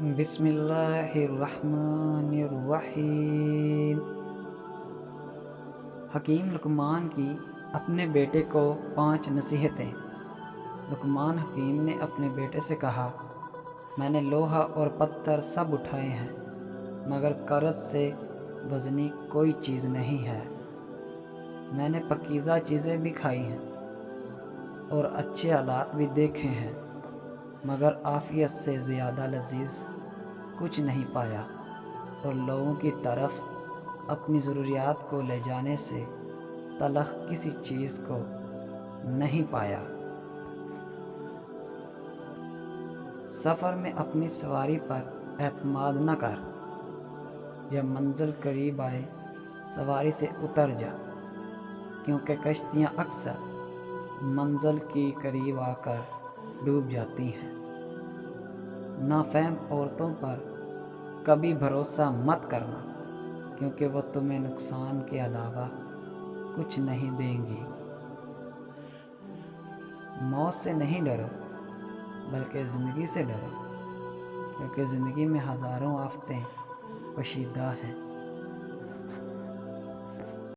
بسم اللہ الرحمن الرحیم۔ حکیم لقمان کی اپنے بیٹے کو 5 نصیحتیں۔ لقمان حکیم نے اپنے بیٹے سے کہا، میں نے لوہا اور پتھر سب اٹھائے ہیں مگر قرض سے وزنی کوئی چیز نہیں ہے۔ میں نے پاکیزہ چیزیں بھی کھائی ہیں اور اچھے آلات بھی دیکھے ہیں مگر عافیت سے زیادہ لذیذ کچھ نہیں پایا، اور لوگوں کی طرف اپنی ضروریات کو لے جانے سے تلخ کسی چیز کو نہیں پایا۔ سفر میں اپنی سواری پر اعتماد نہ کر، جب منزل قریب آئے سواری سے اتر جا، کیونکہ کشتیاں اکثر منزل کی قریب آ کر ڈوب جاتی ہیں۔ نافہم عورتوں پر کبھی بھروسہ مت کرنا، کیونکہ وہ تمہیں نقصان کے علاوہ کچھ نہیں دیں گی۔ موت سے نہیں ڈرو بلکہ زندگی سے ڈرو، کیونکہ زندگی میں ہزاروں آفتیں پوشیدہ ہیں۔